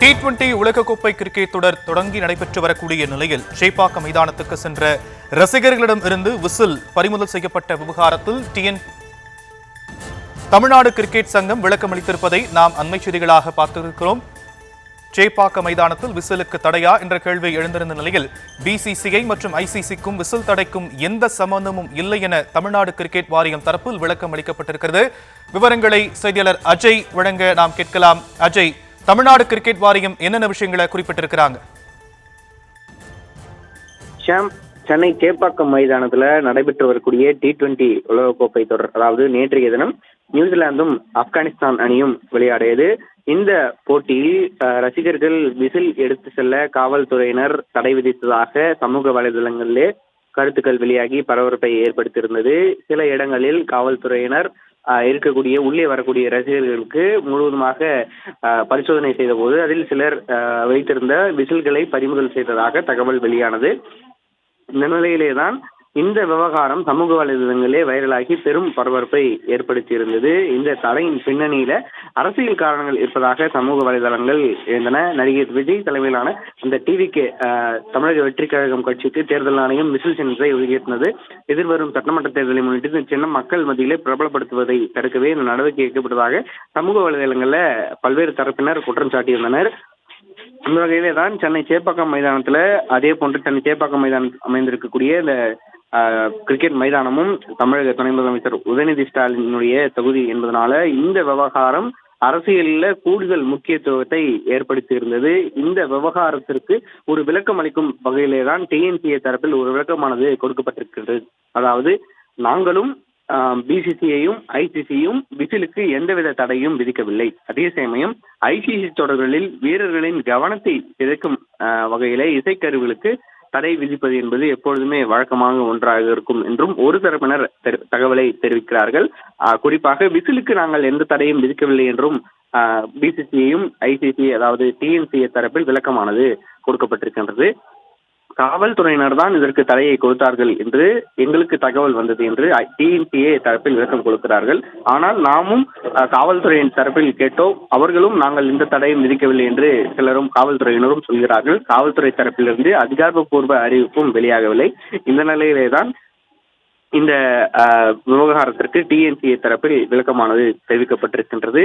T20 உலகக்கோப்பை cricket தொடர் தொடங்கி நடைபெற்று வரக்கூடிய நிலையில் சேப்பாக்கம் மைதானத்துக்கு சென்ற ரசிகர்களிடம் இருந்து விசில் பறிமுதல் செய்யப்பட்ட விவகாரத்தில் தமிழ்நாடு கிரிக்கெட் சங்கம் விளக்கம் அளித்திருப்பதை நாம் அண்மை செய்திகளாக பார்த்திருக்கிறோம். சேப்பாக்கம் மைதானத்தில் விசிலுக்கு தடையா என்ற கேள்வி எழுந்திருந்த நிலையில் BCCI மற்றும் ICCக்கும் விசில் தடைக்கும் எந்த சம்பந்தமும் இல்லை என தமிழ்நாடு கிரிக்கெட் வாரியம் தரப்பில் விளக்கம் அளிக்கப்பட்டிருக்கிறது. விவரங்களை செய்தியாளர் அஜய் வழங்க நாம் கேட்கலாம். அஜய், தமிழ்நாடு கிரிக்கெட் வாரியம் என்னென்ன விஷயங்களை குறிப்பிட்டிருக்கிறாங்க? சென்னை சேப்பாக்கம் மைதானத்துல நடைபெற்று வரக்கூடிய T20 உலகக்கோப்பை தொடர், அதாவது நேற்றைய தினம் நியூசிலாந்தும் ஆப்கானிஸ்தான் அணியும் விளையாடியது. இந்த போட்டியில் ரசிகர்கள் விசில் எடுத்து செல்ல காவல்துறையினர் தடை விதித்ததாக சமூக வலைதளங்களிலே கருத்துக்கள் வெளியாகி பரபரப்பை ஏற்படுத்தியிருந்தது. சில இடங்களில் காவல்துறையினர் இருக்கக்கூடிய உள்ளே வரக்கூடிய ரசிகர்களுக்கு முழுவதுமாக பரிசோதனை செய்த போது அதில் சிலர் வைத்திருந்த விசில்களை பறிமுதல் செய்ததாக தகவல் வெளியானது. இந்த நிலையிலேதான் இந்த விவகாரம் சமூக வலைதளங்களே வைரலாகி பெரும் பரபரப்பை ஏற்படுத்தி இருந்தது. இந்த தடையின் பின்னணியில அரசியல் காரணங்கள் இருப்பதாக சமூக வலைதளங்கள் இருந்தன. நடிகர் விஜய் தலைமையிலான அந்த டிவிக்கு தமிழக வெற்றி கழகம் கட்சிக்கு தேர்தல் ஆணையம் விசில் சின்னத்தை ஒதுக்கியிருந்தது. எதிர்வரும் சட்டமன்ற தேர்தலை முன்னிட்டு இந்த சின்னம் மக்கள் மத்தியிலே பிரபலப்படுத்துவதை தடுக்கவே இந்த நடவடிக்கை எடுக்கப்பட்டதாக சமூக வலைதளங்கள்ல பல்வேறு தரப்பினர் குற்றம் சாட்டியிருந்தனர். அந்த வகையிலே தான் சென்னை சேப்பாக்கம் மைதானத்துல, அதே போன்று சென்னை சேப்பாக்கம் மைதானம் அமைந்திருக்கக்கூடிய இந்த கிரிக்கெட் மைதானமும் தமிழக துணை முதலமைச்சர் உதயநிதி ஸ்டாலினுடைய தொகுதி என்பதனால இந்த விவகாரம் அரசியலில் கூடுதல் முக்கியத்துவத்தை ஏற்படுத்தி இருந்தது. இந்த விவகாரத்திற்கு ஒரு விளக்கம் அளிக்கும் வகையிலே தான் TNCA தரப்பில் ஒரு விளக்கமானது கொடுக்கப்பட்டிருக்கிறது. அதாவது, நாங்களும் BCCIயும் ICCயும் விசிலுக்கு எந்தவித தடையும் விதிக்கவில்லை. அதே சமயம் ICC தொடர்களில் வீரர்களின் கவனத்தை சிதைக்கும் வகையிலே இசைக்கருவிகளுக்கு தடை விதிப்பது என்பது எப்பொழுதுமே வழக்கமாக ஒன்றாக இருக்கும் என்றும் ஒரு தரப்பினர் தகவலை தெரிவிக்கிறார்கள். குறிப்பாக விசிலுக்கு நாங்கள் எந்த தடையும் விதிக்கவில்லை என்றும் BCCIயும் ICC, அதாவது TNCA தரப்பில் விளக்கமானது கொடுக்கப்பட்டிருக்கின்றது. காவல்துறையினர் தான் இதற்கு தடையை கொடுத்தார்கள் என்று எங்களுக்கு தகவல் வந்தது என்று TNCA தரப்பில் விளக்கம் கொடுக்கிறார்கள். ஆனால் நாமும் காவல்துறையின் தரப்பில் கேட்டோம், அவர்களும் நாங்கள் இந்த தடையும் விதிக்கவில்லை என்று சிலரும் காவல்துறையினரும் சொல்கிறார்கள். காவல்துறை தரப்பிலிருந்து அதிகாரப்பூர்வ அறிவிப்பும் வெளியாகவில்லை. இந்த நிலையிலே தான் இந்த விவகாரத்திற்கு TNCA தரப்பில் விளக்கமானது தெரிவிக்கப்பட்டிருக்கின்றது.